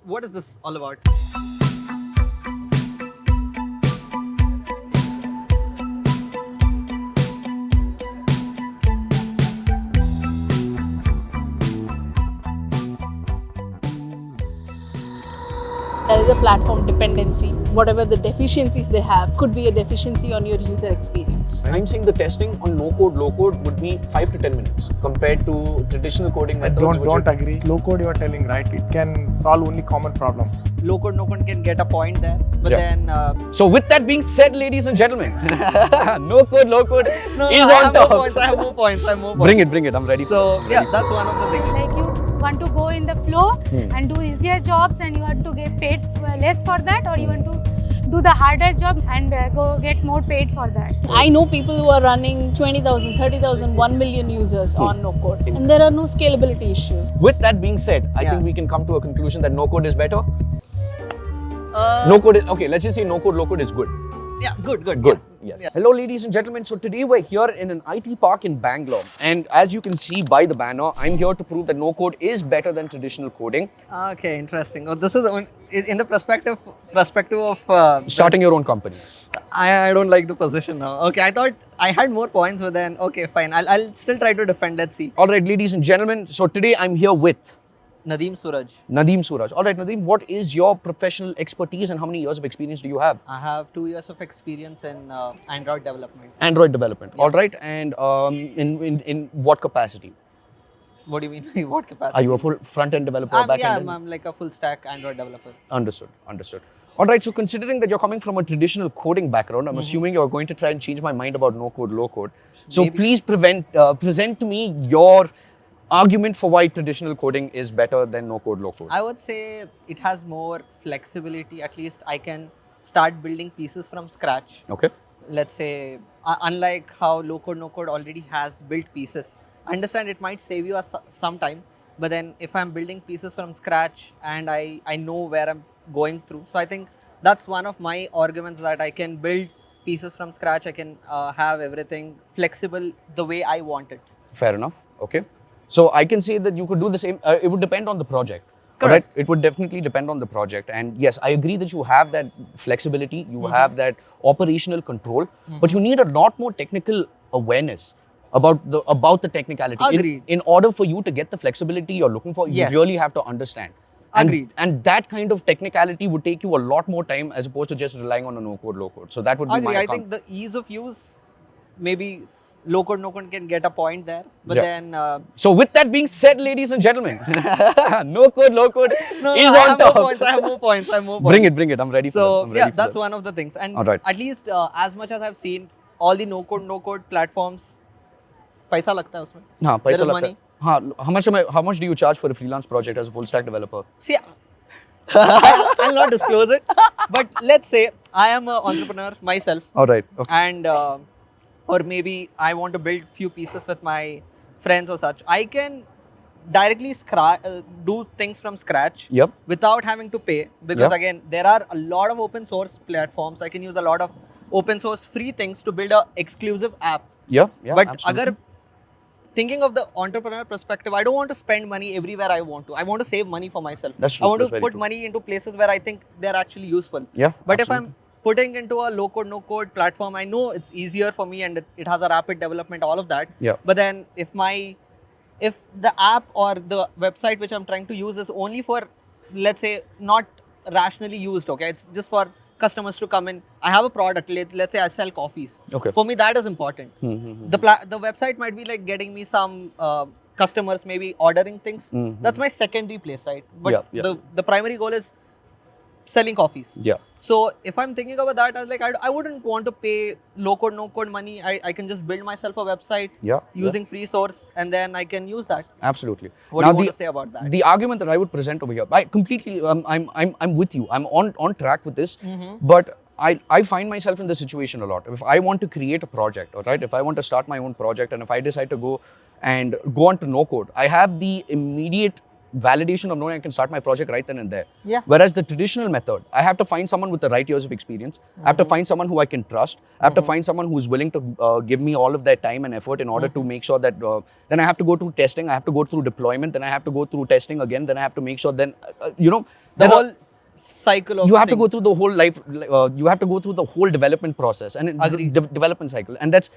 what is this all about? There is a platform dependency. Whatever the deficiencies they have could be a deficiency on your user experience. I'm saying the testing on no code, low code would be 5 to 10 minutes compared to traditional coding I methods. don't agree. Low code you are telling, right? It can solve only common problem. Low code, no code can get a point there, but Yeah. then So with that being said, ladies and gentlemen, no code, low code no, is I on have top. more points. I have more points. I have more points. Bring it. I'm ready. So yeah, that's one of the things. Like you want to go in the flow and do easier jobs and you want to get paid less for that, or you want to do the harder job and go get more paid for that. I know people who are running 20,000, 30,000, 1 million users on no code, and there are no scalability issues. With that being said, I Yeah. think we can come to a conclusion that no code is better. Uh, No code is okay. Let's just say no code, low code is good. Yeah, good. Good. Yeah. Yes. Yeah. Hello, ladies and gentlemen. So today we're here in an IT park in Bangalore, and as you can see by the banner, I'm here to prove that no code is better than traditional coding. Okay, interesting. Oh, this is in the perspective of Starting your own company. I don't like the position now. Okay, I thought I had more points, but then okay, fine. I'll still try to defend. Let's see. All right, ladies and gentlemen. So today I'm here with Nadeem Suraj. Nadeem Suraj. All right, Nadeem, what is your professional expertise and how many years of experience do you have? I have 2 years of experience in Android development. Android development. Yeah. All right, and in what capacity? What do you mean? What capacity? Are you a full front-end developer, or back-end? I'm like a full stack Android developer. Understood. All right, so considering that you're coming from a traditional coding background, I'm assuming you're going to try and change my mind about no code, low code. So Maybe. please present to me your argument for why traditional coding is better than no code, low code. I would say it has more flexibility. At least I can start building pieces from scratch. Okay. Let's say, unlike how low code, no code already has built pieces. I understand it might save you some time, but then if I'm building pieces from scratch and I know where I'm going through, so I think that's one of my arguments, that I can build pieces from scratch. I can have everything flexible the way I want it. Fair enough. Okay. So I can say that you could do the same. It would depend on the project. All Correct. right. It would definitely depend on the project. And yes, I agree that you have that flexibility, you have that operational control, but you need a lot more technical awareness about the technicality. Agreed. In order for you to get the flexibility you're looking for, Yes. you really have to understand. Agreed. And that kind of technicality would take you a lot more time as opposed to just relying on a no code, low code. So that would be Agree. my I account. think the ease of use, maybe low code, no code can get a point there, but Yeah. then So with that being said, ladies and gentlemen, no code, low code no, is I on have top. more points. I have more points. Bring it. I'm ready for So that. I'm ready yeah, for that's that. one of the things. And Alright. at least as much as I've seen, all the no code platforms, paisa लगता है उसमें. हाँ, There पैसा is लगता money. है. हाँ, how much do you charge for a freelance project as a full stack developer? See, I'll not disclose it, but let's say I am an entrepreneur myself, All right. Okay. and or maybe I want to build few pieces with my friends or such. I can directly do things from scratch Yep. without having to pay, because Yeah. again, there are a lot of open source platforms. I can use a lot of open source free things to build a exclusive app. Yeah. But absolutely. agar thinking of the entrepreneur perspective, I don't want to spend money everywhere I want to. I want to save money for myself. That's true. I want That's to very put true. money into places where I think they're actually useful. Yeah. But absolutely. if I'm putting into a low code, no code platform, I know it's easier for me and it has a rapid development, all of that. Yeah. But then if the app or the website which I'm trying to use is only for, let's say, not rationally used, okay, it's just for customers to come in. I have a product, let's say I sell coffees. Okay. For me, that is important. The website might be like getting me some customers, maybe ordering things. That's my secondary place, right? But Yeah. the primary goal is selling coffees. Yeah. So if I'm thinking about that, I was like, I wouldn't want to pay low code, no code money. I can just build myself a website Yeah. using free source, and then I can use that. Absolutely. What do you want to say about that? The argument that I would present over here, I completely, I'm with you. I'm on track with this, but I find myself in this situation a lot. If I want to create a project, all right, if I want to start my own project, and if I decide to go onto no code, I have the immediate validation of knowing I can start my project right then and there. Yeah. Whereas the traditional method, I have to find someone with the right years of experience. I have to find someone who I can trust. I have to find someone who's willing to give me all of their time and effort in order to make sure that, then I have to go through testing, I have to go through deployment, then I have to go through testing again, then I have to make sure then, The whole cycle of you have to go things. through the whole life, you have to go through the whole development process and Agreed. development cycle. And that's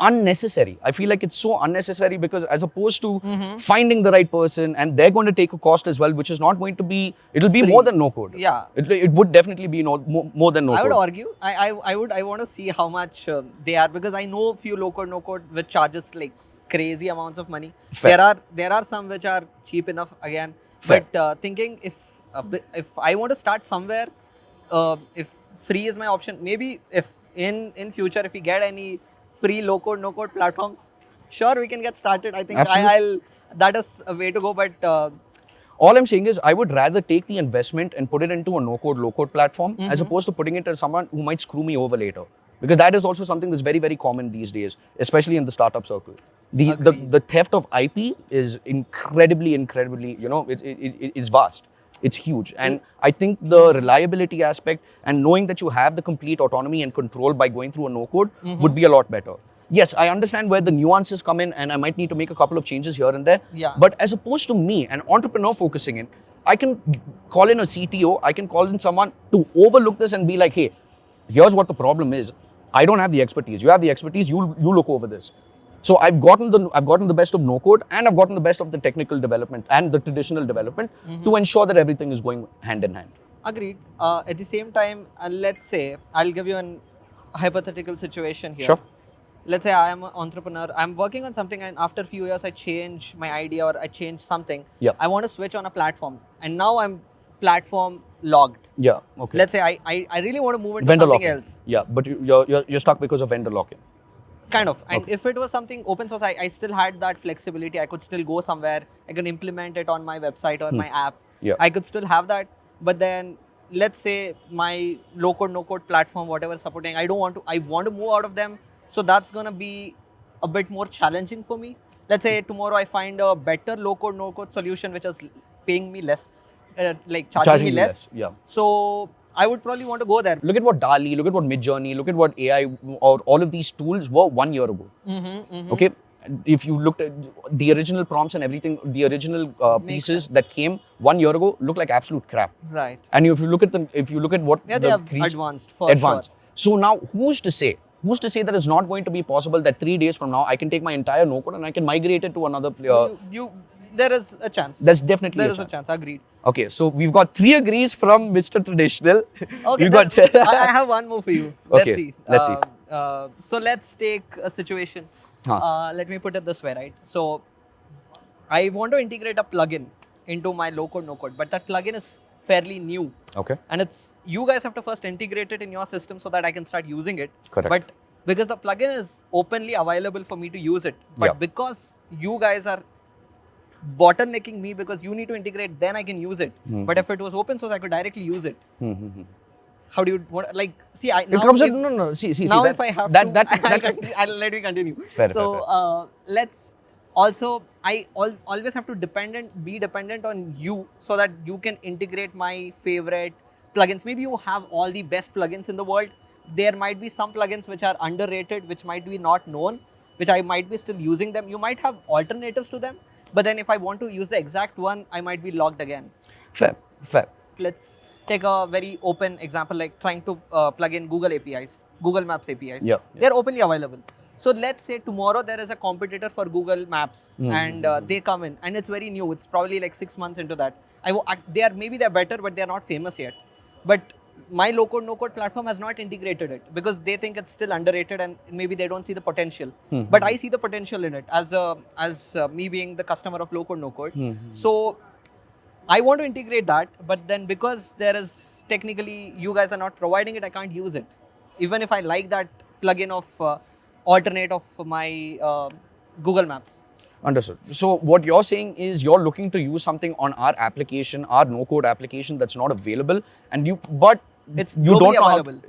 unnecessary. I feel like it's so unnecessary because as opposed to finding the right person, and they're going to take a cost as well, which is not going to be, it'll be Free. more than no code. Yeah. It would definitely be more than no I code. would argue. I want to see how much they are, because I know a few low code no code which charges like crazy amounts of money. Fair. There are some which are cheap enough again. Fair. But thinking if I want to start somewhere, if free is my option, maybe if in future if we get any free low code no code platforms, sure we can get started. I think Absolutely. that is a way to go. But All I'm saying is I would rather take the investment and put it into a no-code, low-code platform as opposed to putting it to someone who might screw me over later. Because that is also something that's very, very common these days, especially in the startup circle. The theft of IP is incredibly, it's vast. It's huge. And I think the reliability aspect and knowing that you have the complete autonomy and control by going through a no-code would be a lot better. Yes, I understand where the nuances come in and I might need to make a couple of changes here and there. Yeah. But as opposed to me, an entrepreneur focusing in, I can call in a CTO, I can call in someone to overlook this and be like, hey, here's what the problem is. I don't have the expertise. You have the expertise, you look over this. So I've gotten the best of no code and I've gotten the best of the technical development and the traditional development to ensure that everything is going hand in hand. Agreed. At the same time, let's say I'll give you an hypothetical situation here. Sure. Let's say I am an entrepreneur. I'm working on something, and after a few years, I change my idea or I change something. Yeah. I want to switch on a platform, and now I'm platform logged. Yeah. Okay. Let's say I really want to move into vendor something lock-in. else. Yeah, but you're stuck because of vendor lock-in. Kind of. And Okay. if it was something open source, I still had that flexibility. I could still go somewhere. I can implement it on my website or my app. Yeah. I could still have that. But then let's say my low code, no code platform, whatever supporting, I want to move out of them. So that's going to be a bit more challenging for me. Let's say tomorrow I find a better low code, no code solution, which is paying me less, like charging me less. Yeah. So I would probably want to go there. Look at what DALL-E, look at what Midjourney, look at what AI or all of these tools were 1 year ago. Okay, if you looked at the original prompts and everything, the original pieces that came 1 year ago look like absolute crap. Right. And if you look at what Yeah, they have advanced for advanced. So now, who's to say that it's not going to be possible that 3 days from now I can take my entire no code and I can migrate it to another player? There is a chance. There's definitely There is a chance. Agreed. Okay, so we've got 3 agrees from Mr. Traditional. Okay, We've got I have one more for you. Okay, let's see. So let's take a situation. Huh. Let me put it this way, right? So I want to integrate a plugin into my low code, no code, but that plugin is fairly new. Okay. And you guys have to first integrate it in your system so that I can start using it. Correct. But because the plugin is openly available for me to use it, but Yeah. because you guys are bottlenecking me because you need to integrate, then I can use it. But if it was open source, I could directly use it. How do you want? Like, see, It comes up. No. See. now that, if I have that, to, I'll let me continue. Fair, So let's also I always have to be dependent on you so that you can integrate my favorite plugins. Maybe you have all the best plugins in the world. There might be some plugins which are underrated, which might be not known, which I might be still using them. You might have alternatives to them, but then if I want to use the exact one, I might be logged again. Fair. Let's take a very open example, like trying to plug in Google APIs, Google Maps APIs. Yeah. They're openly available. So let's say tomorrow there is a competitor for Google Maps and they come in and it's very new. It's probably like 6 months into that. Maybe they're better, but they're not famous yet. But my low code, no code platform has not integrated it because they think it's still underrated and maybe they don't see the potential. But I see the potential in it as me being the customer of low code, no code. So I want to integrate that, but then because there is technically you guys are not providing it, I can't use it. Even if I like that plugin of alternate of my Google Maps. Understood. So what you're saying is you're looking to use something on our application, our no-code application that's not available, but It's you globally don't know available.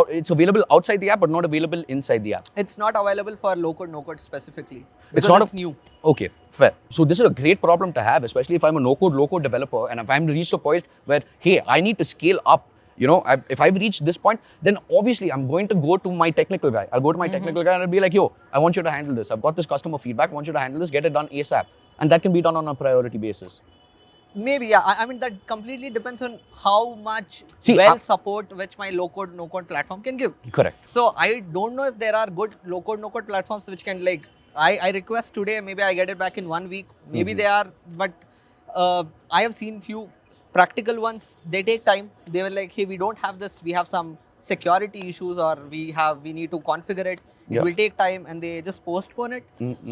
it's available outside the app, but not available inside the app. It's not available for low code, no code specifically It's because not it's new. Okay, fair. So this is a great problem to have, especially if I'm a no-code, low-code developer, and if I'm reached a point where, hey, I need to scale up. If I've reached this point, then obviously I'm going to go to my technical guy. I'll go to my technical guy and I'll be like, yo, I want you to handle this. I've got this customer feedback. I want you to handle this. Get it done ASAP. And that can be done on a priority basis. Maybe, yeah. I mean, that completely depends on how much support which my low code, no code platform can give. Correct. So I don't know if there are good low code, no code platforms which can I request today, maybe I get it back in 1 week. Maybe they are, but I have seen few practical ones. They take time. They were like, hey, we don't have this. We have some security issues, or we need to configure it. It will take time, and they just postpone it.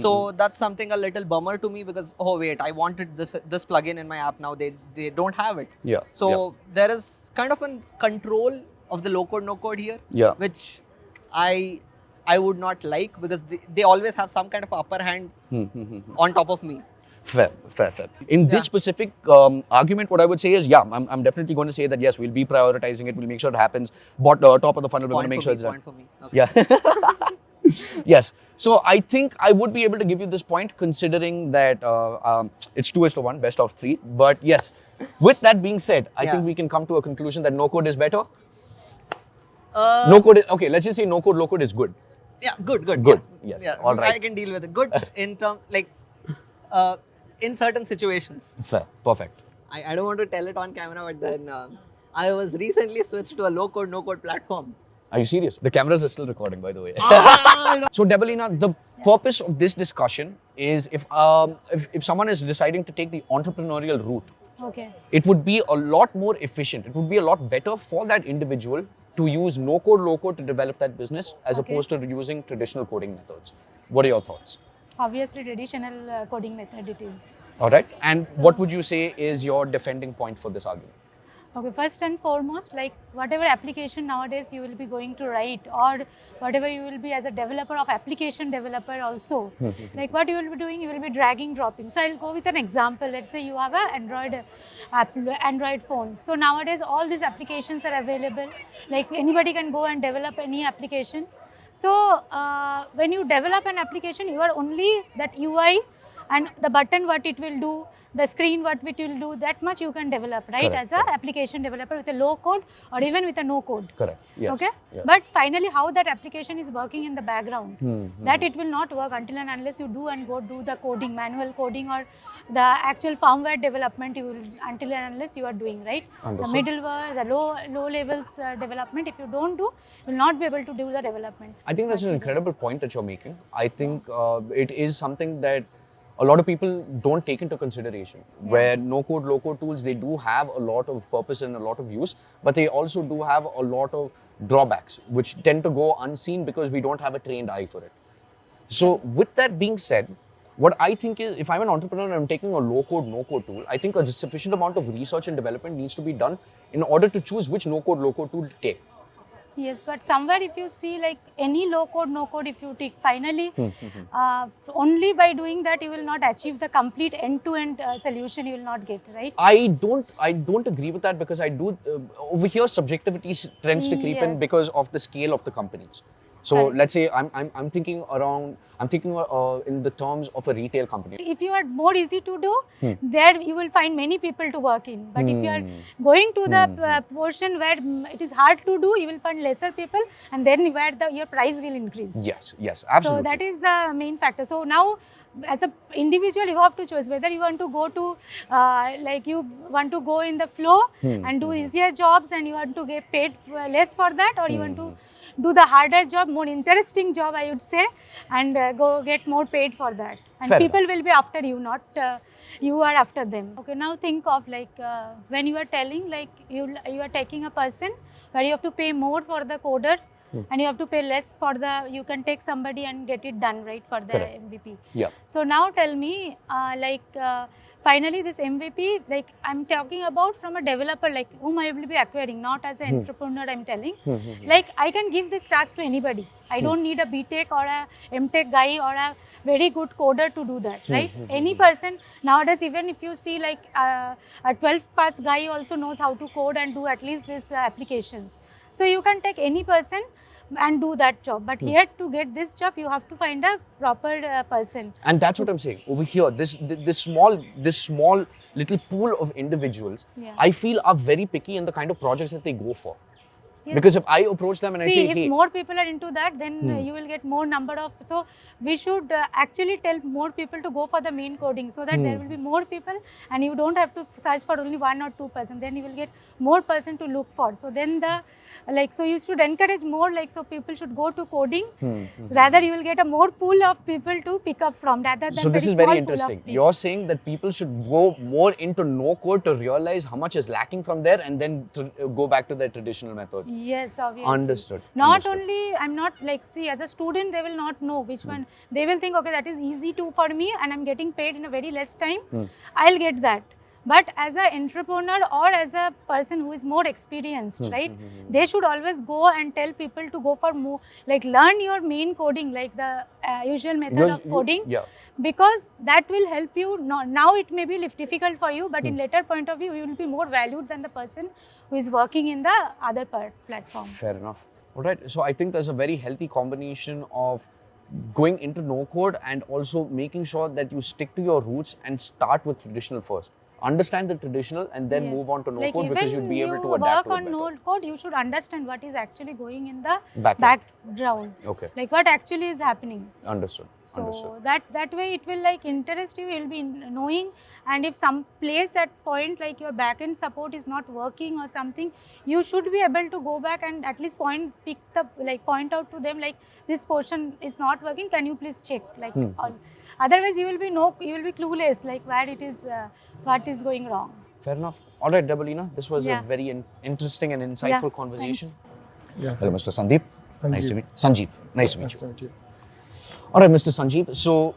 So that's something a little bummer to me, because oh wait, I wanted this plugin in my app, now they don't have it. So there is kind of a control of the low code no code here, which I would not like, because they always have some kind of upper hand on top of me. Fair. In this specific argument, what I would say is, I'm definitely going to say that yes, we'll be prioritizing it. We'll make sure it happens. But top of the funnel, we're going to make sure it's done. Point for me. Okay. Yeah. Yes. So I think I would be able to give you this point, considering that it's 2:1, best of 3. But yes, with that being said, I think we can come to a conclusion that no code is better. No code is okay. Let's just say no code, low code is good. Yeah, good. Yes. Yeah, all right. I can deal with it. Good in terms in certain situations. Fair. Perfect. I don't want to tell it on camera, but then I was recently switched to a low code, no code platform. Are you serious? The cameras are still recording, by the way. So, Devalina, the purpose of this discussion is if someone is deciding to take the entrepreneurial route, it would be a lot more efficient. It would be a lot better for that individual to use no code, low code to develop that business, as opposed to using traditional coding methods. What are your thoughts? Obviously, traditional coding method it is. All right. And what would you say is your defending point for this argument? Okay, first and foremost, like whatever application nowadays you will be going to write, or whatever you will be as a developer of application developer also, like what you will be doing, you will be dragging, dropping. So I'll go with an example. Let's say you have an Android phone. So nowadays all these applications are available. Like anybody can go and develop any application. So when you develop an application, you are only that UI and the button, what it will do, the screen, what it will do, that much you can develop, right? Correct, as an application developer with a low code or even with a no code. Correct. Yes. Okay. Yes. But finally, how that application is working in the background, that it will not work until and unless you do the coding, manual coding, or the actual firmware development. You will until and unless you are doing, right. Understood. The middleware, the low levels development. If you don't do, you will not be able to do the development. I think that's an incredible point that you're making. I think it is something that a lot of people don't take into consideration, where no-code, low-code tools, they do have a lot of purpose and a lot of use, but they also do have a lot of drawbacks, which tend to go unseen because we don't have a trained eye for it. So with that being said, what I think is, if I'm an entrepreneur and I'm taking a low-code, no-code tool, I think a sufficient amount of research and development needs to be done in order to choose which no-code, low-code tool to take. Yes, but somewhere if you see like any low code, no code, if you take, finally only by doing that you will not achieve the complete end-to-end solution, you will not get, right? I don't agree with that, because I do over here subjectivity tends to creep in because of the scale of the companies. So let's say I'm thinking in the terms of a retail company. If you are more easy to do, there you will find many people to work in. But if you are going to the portion where it is hard to do, you will find lesser people, and then where your price will increase. Yes, absolutely. So that is the main factor. So now, as an individual, you have to choose whether you want to go to you want to go in the flow and do easier jobs, and you want to get paid less for that, or you want to do the harder job, more interesting job, I would say, and go get more paid for that. And Fair people enough. will be after you, not you are after them. Okay, now think of when you are telling you are taking a person where you have to pay more for the coder and you have to pay less for you can take somebody and get it done, right, for the Correct. MVP. Yeah. So now tell me, finally this MVP, like I'm talking about from a developer, like whom I will be acquiring, not as an entrepreneur I'm telling. Like I can give this task to anybody. I don't need a BTech or a MTech guy or a very good coder to do that, right? Any person nowadays, even if you see like a 12th pass guy also knows how to code and do at least these applications. So you can take any person and do that job, but here to get this job you have to find a proper person. And that's what I'm saying. Over here, this small little pool of individuals, Yeah. I feel are very picky in the kind of projects that they go for. Yes. Because if I approach them and I See, say, if hey, more people are into that, then you will get more number of. So we should actually tell more people to go for the main coding, so that there will be more people, and you don't have to search for only 1 or 2 person. Then you will get more person to look for. So then so you should encourage more, like, so people should go to coding. Rather, you will get a more pool of people to pick up from, rather than so this is small very pool of interesting. people. You're saying that people should go more into no code to realize how much is lacking from there and then to go back to their traditional methods. Yes, obviously. Understood. Not Understood. only, I'm not like, see, as a student, they will not know which one. They will think, okay, that is easy to for me and I'm getting paid in a very less time. I'll get that. But as an entrepreneur or as a person who is more experienced, right, they should always go and tell people to go for more, like learn your main coding, like the usual method of coding. Yeah. Because that will help you. Now it may be difficult for you, but in later point of view, you will be more valued than the person who is working in the other platform. Fair enough. All right. So I think there's a very healthy combination of going into no code and also making sure that you stick to your roots and start with traditional first. Understand the traditional and then Yes. move on to no Like code because you'll be able to you adapt work to it on better. no code, you should understand what is actually going in the Backend. background. Okay. Like what actually is happening. Understood. So Understood. that way it will like interest you, you'll be knowing, and if some place at point like your backend support is not working or something, you should be able to go back and at least point out to them, like this portion is not working, can you please check, like otherwise you will be clueless like where it is what is going wrong. Fair enough. All right, Debalina, this was Yeah. a very interesting and insightful conversation. Thanks. Yeah. Hello, Mr. Sandeep. Nice to meet you. Sanjeev. Nice to meet Nice you. to meet you. All right, Mr. Sanjeev. So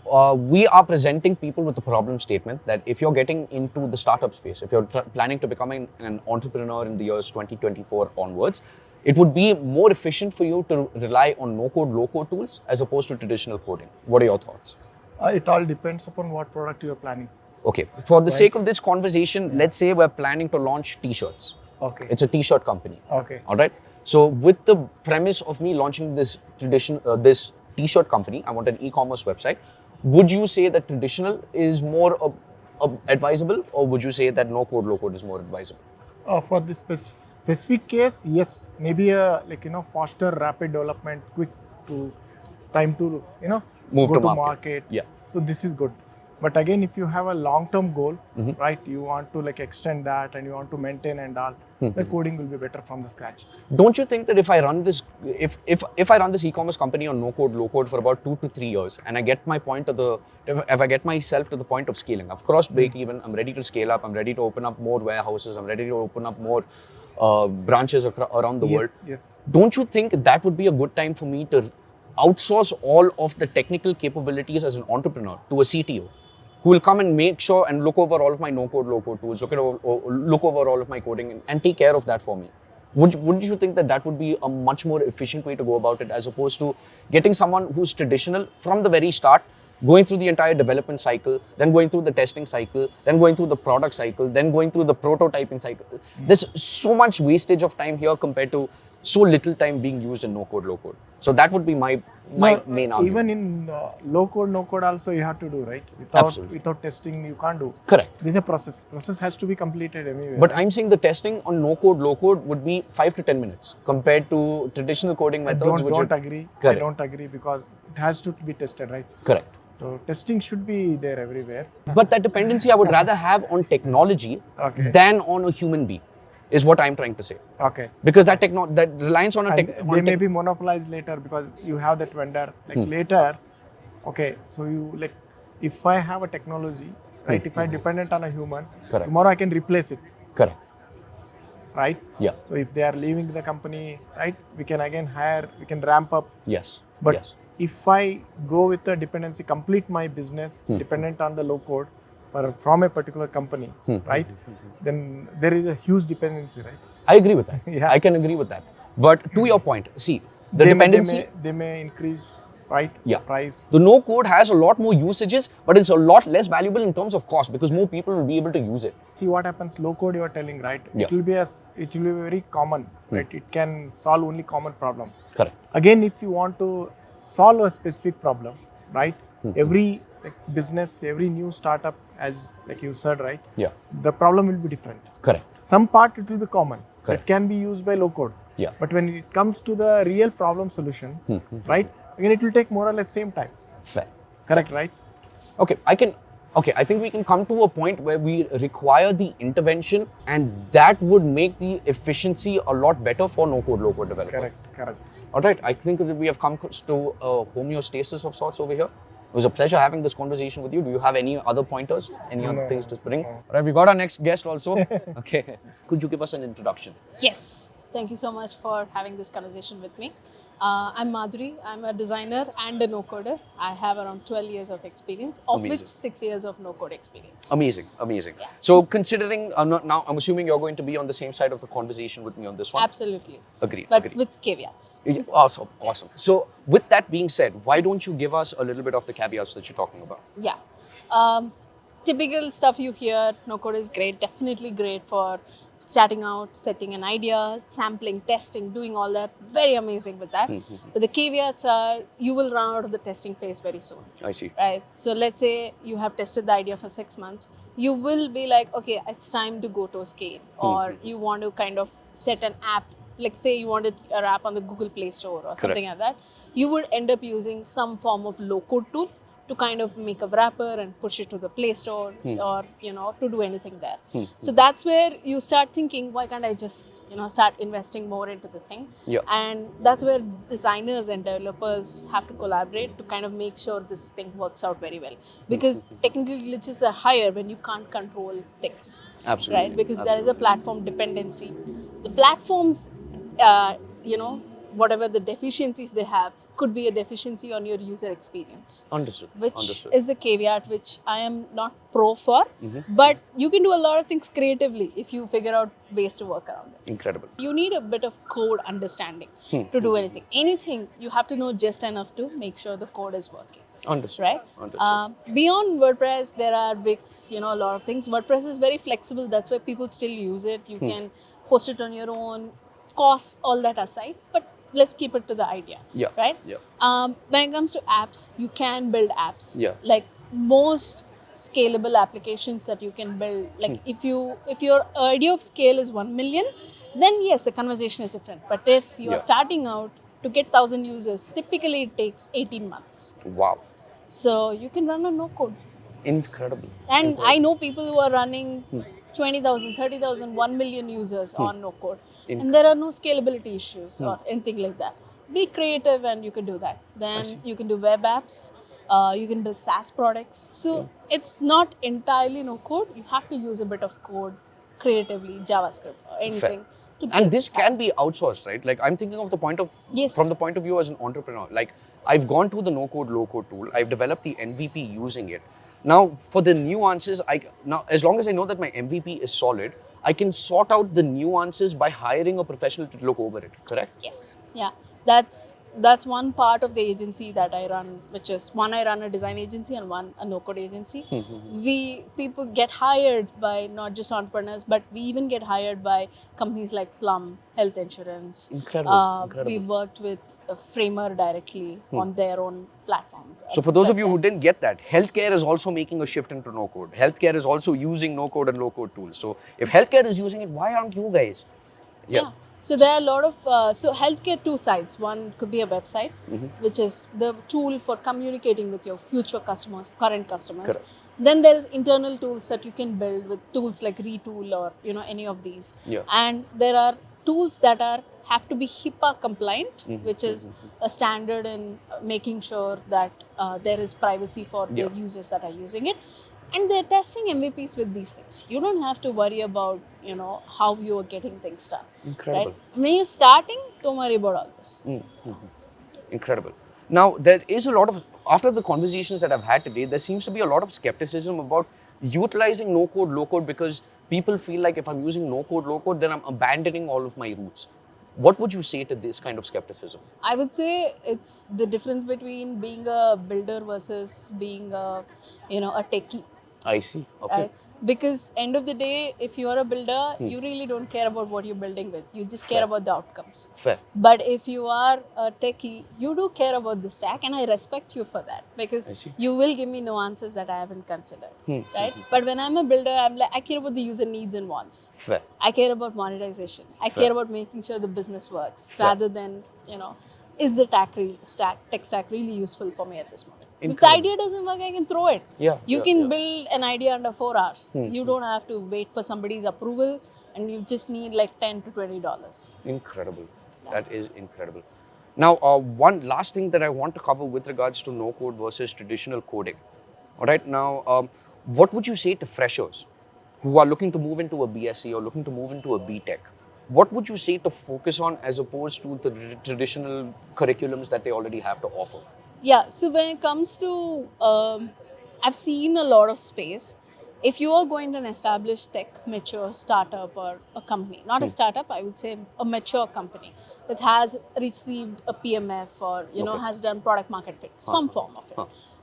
we are presenting people with a problem statement that if you're getting into the startup space, if you're planning to become an entrepreneur in the years 2024 onwards, it would be more efficient for you to rely on no-code, low-code tools as opposed to traditional coding. What are your thoughts? It all depends upon what product you are planning. Okay. For the sake of this conversation, let's say we're planning to launch t-shirts. Okay. It's a t-shirt company. Okay. All right. So with the premise of me launching this this t-shirt company, I want an e-commerce website. Would you say that traditional is more advisable, or would you say that no code, low code is more advisable? For this specific case, yes, maybe a faster, rapid development, quick to time to Move go to to market. Yeah. So this is good. But again, if you have a long-term goal, right, you want to extend that and you want to maintain and all, the coding will be better from the scratch. Don't you think that if I run this, if I run this e-commerce company on no code, low code for about 2 to 3 years, and I get my point to if I get myself to the point of scaling, I've crossed break even, I'm ready to scale up, I'm ready to open up more warehouses, I'm ready to open up more branches around the world. Yes. Don't you think that would be a good time for me to outsource all of the technical capabilities as an entrepreneur to a CTO? Who will come and make sure and look over all of my no-code, low-code tools, look over all of my coding and take care of that for me. Wouldn't you think that would be a much more efficient way to go about it, as opposed to getting someone who's traditional from the very start, going through the entire development cycle, then going through the testing cycle, then going through the product cycle, then going through the prototyping cycle? There's so much wastage of time here compared to so little time being used in no-code, low-code. So that would be my main argument. Even in low-code, no-code also you have to do, right? Without testing, you can't do. Correct. This is a process. Process has to be completed anyway. But I'm saying the testing on no-code, low-code would be 5 to 10 minutes compared to traditional coding methods. I don't agree. Correct. I don't agree because it has to be tested, right? Correct. So testing should be there everywhere. But that dependency I would rather have on technology than on a human being, is what I'm trying to say. Okay. Because that reliance on a they may be monopolized later because you have that vendor. Later, okay, so you if I have a technology, right? If I'm dependent on a human, Correct. tomorrow I can replace it. Correct. right? Yeah. So if they are leaving the company, right, we can again hire, we can ramp up. Yes. But yes. if I go with the dependency, complete my business dependent on the low code from a particular company, right? Then there is a huge dependency, right? I agree with that. Yeah. I can agree with that. But to your point, see, the dependency. They may increase, right? Yeah. The price. The no code has a lot more usages, but it's a lot less valuable in terms of cost because more people will be able to use it. See what happens. Low code, you are telling, right? Yeah. It will be very common, right? It can solve only common problem. Correct. Again, if you want to solve a specific problem, right? Every business, every new startup, as like you said, right? Yeah. The problem will be different. Correct. Some part it will be common. Correct. It can be used by low code. Yeah. But when it comes to the real problem solution, right? Again, it will take more or less same time. Fair. Correct, right? Okay, I think we can come to a point where we require the intervention, and that would make the efficiency a lot better for no-code, low-code developers. Correct. All right, I think that we have come to a homeostasis of sorts over here. It was a pleasure having this conversation with you. Do you have any other pointers, any other things to bring? All right, we got our next guest also. Okay, could you give us an introduction? Yes. Thank you so much for having this conversation with me. I'm Madhuri. I'm a designer and a no-coder. I have around 12 years of experience, of Amazing. which 6 years of no-code experience. Amazing. So considering, now I'm assuming you're going to be on the same side of the conversation with me on this one? Absolutely. Agreed. But with caveats. Yeah, awesome. So with that being said, why don't you give us a little bit of the caveats that you're talking about? Yeah. Typical stuff you hear, no-code is great, definitely great for starting out, setting an idea, sampling, testing, doing all that. Very amazing with that. But the caveats are, you will run out of the testing phase very soon. I see. Right? So let's say you have tested the idea for 6 months. You will be like, okay, it's time to go to a scale. Or you want to kind of set an app. Like say you wanted an app on the Google Play Store or something like that. You would end up using some form of low-code tool to kind of make a wrapper and push it to the Play Store or, to do anything there. So that's where you start thinking, why can't I just, start investing more into the thing? Yeah. And that's where designers and developers have to collaborate to kind of make sure this thing works out very well. Because technical glitches are higher when you can't control things. Absolutely. Right? Because there is a platform dependency. The platforms, whatever the deficiencies they have, could be a deficiency on your user experience. Understood. Which is the caveat which I am not pro for, but you can do a lot of things creatively if you figure out ways to work around it. Incredible. You need a bit of code understanding to do anything. Anything, you have to know just enough to make sure the code is working. Understood. Right? Understood. Beyond WordPress, there are Wix, a lot of things. WordPress is very flexible. That's why people still use it. You can host it on your own, costs, all that aside. But let's keep it to the idea. Yeah. Right? Yeah. When it comes to apps, you can build apps. Yeah. Like most scalable applications that you can build. Like if your idea of scale is 1 million, then yes, the conversation is different. But if you are starting out, to get 1,000 users, typically it takes 18 months. Wow. So you can run on no code. Incredible. And I know people who are running 20,000, 30,000, 1 million users on no code. And there are no scalability issues or anything like that. Be creative and you can do that. Then you can do web apps. You can build SaaS products. So it's not entirely no code. You have to use a bit of code creatively, JavaScript or anything. And this can be outsourced, right? Like I'm thinking of from the point of view as an entrepreneur. Like I've gone to the no-code, low-code tool. I've developed the MVP using it. Now for the nuances, as long as I know that my MVP is solid, I can sort out the nuances by hiring a professional to look over it, correct? Yes. Yeah. That's one part of the agency that I run, which is one I run a design agency and one a no-code agency. People get hired by not just entrepreneurs, but we even get hired by companies like Plum, health insurance. Incredible. We worked with Framer directly on their own platform. So for those of you who didn't get that, healthcare is also making a shift into no-code. Healthcare is also using no-code and low-code tools. So if healthcare is using it, why aren't you guys? Yeah. So there are a lot of, healthcare, two sides. One could be a website, which is the tool for communicating with your future customers, current customers. Correct. Then there is internal tools that you can build with tools like Retool or, any of these. Yeah. And there are tools that have to be HIPAA compliant, which is a standard in making sure that there is privacy for the users that are using it. And they're testing MVPs with these things. You don't have to worry about, how you are getting things done. Incredible. Right? When you're starting, don't worry about all this. Incredible. Now, there is a lot of, after the conversations that I've had today, there seems to be a lot of skepticism about utilizing no code, low code, because people feel like if I'm using no code, low code, then I'm abandoning all of my roots. What would you say to this kind of skepticism? I would say it's the difference between being a builder versus being a techie. I see. Okay. Right? Because end of the day, if you are a builder, you really don't care about what you're building with. You just care Fair. about the outcomes. Fair. But if you are a techie, you do care about the stack, and I respect you for that I because see. you will give me nuances that I haven't considered. Right? But when I'm a builder, I'm like, I care about the user needs and wants. Fair. I care about monetization. I Fair. care about making sure the business works Fair. rather than, is the tech stack really useful for me at this moment? If the Incredible. idea doesn't work, I can throw it. Yeah. You yeah, can yeah. build an idea under 4 hours. You don't have to wait for somebody's approval, and you just need like $10 to $20. Incredible. Yeah. That is incredible. Now, one last thing that I want to cover with regards to no code versus traditional coding. All right. Now, what would you say to freshers who are looking to move into a BSc or looking to move into a BTech? What would you say to focus on as opposed to the traditional curriculums that they already have to offer? Yeah, so when it comes to, I've seen a lot of space. If you are going to an established tech mature startup or a company, not a startup, I would say a mature company that has received a PMF or has done product market fit, some form of it,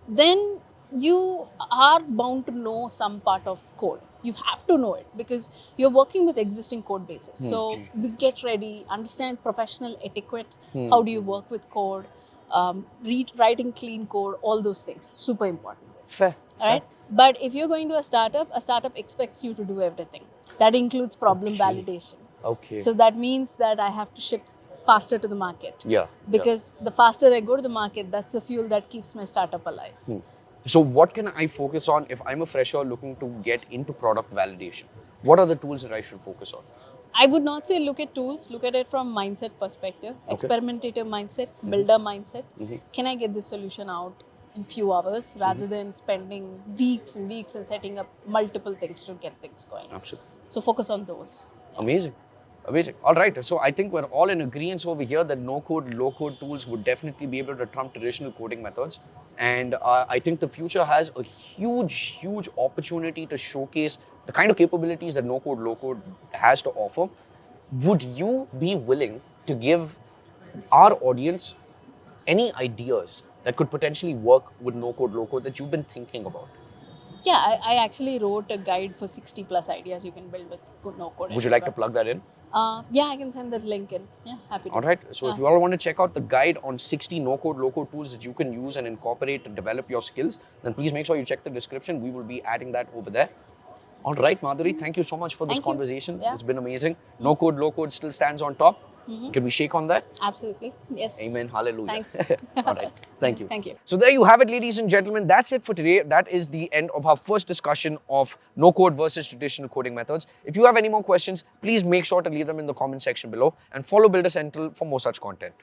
then you are bound to know some part of code. You have to know it because you're working with existing code bases. So get ready, understand professional etiquette. How do you work with code? Writing clean code, all those things, super important. Fair. Right? But if you're going to a startup expects you to do everything. That includes problem validation. Okay. So that means that I have to ship faster to the market. Yeah. Because the faster I go to the market, that's the fuel that keeps my startup alive. So what can I focus on if I'm a fresher looking to get into product validation? What are the tools that I should focus on? I would not say look at tools, look at it from mindset perspective, experimentative mindset, builder mindset. Can I get this solution out in few hours rather than spending weeks and weeks and setting up multiple things to get things going? Absolutely. So focus on those. Amazing. Amazing. All right. So I think we're all in agreement over here that no code, low code tools would definitely be able to trump traditional coding methods. And I think the future has a huge, huge opportunity to showcase the kind of capabilities that no code, low code has to offer. Would you be willing to give our audience any ideas that could potentially work with no code, low code that you've been thinking about? Yeah, I actually wrote a guide for 60 plus ideas you can build with no code. Would you like to plug that in? Yeah, I can send that link in. Yeah, happy to. All right. So if you all want to check out the guide on 60 no-code, low-code tools that you can use and incorporate to develop your skills, then please make sure you check the description. We will be adding that over there. All right, Madhuri, thank you so much for this Thank you. conversation. Yeah. It's been amazing. No-code, low-code still stands on top. Can we shake on that? Absolutely. Yes. Amen. Hallelujah. Thanks. All right. Thank you. Thank you. So there you have it, ladies and gentlemen. That's it for today. That is the end of our first discussion of no code versus traditional coding methods. If you have any more questions, please make sure to leave them in the comment section below and follow Builder Central for more such content.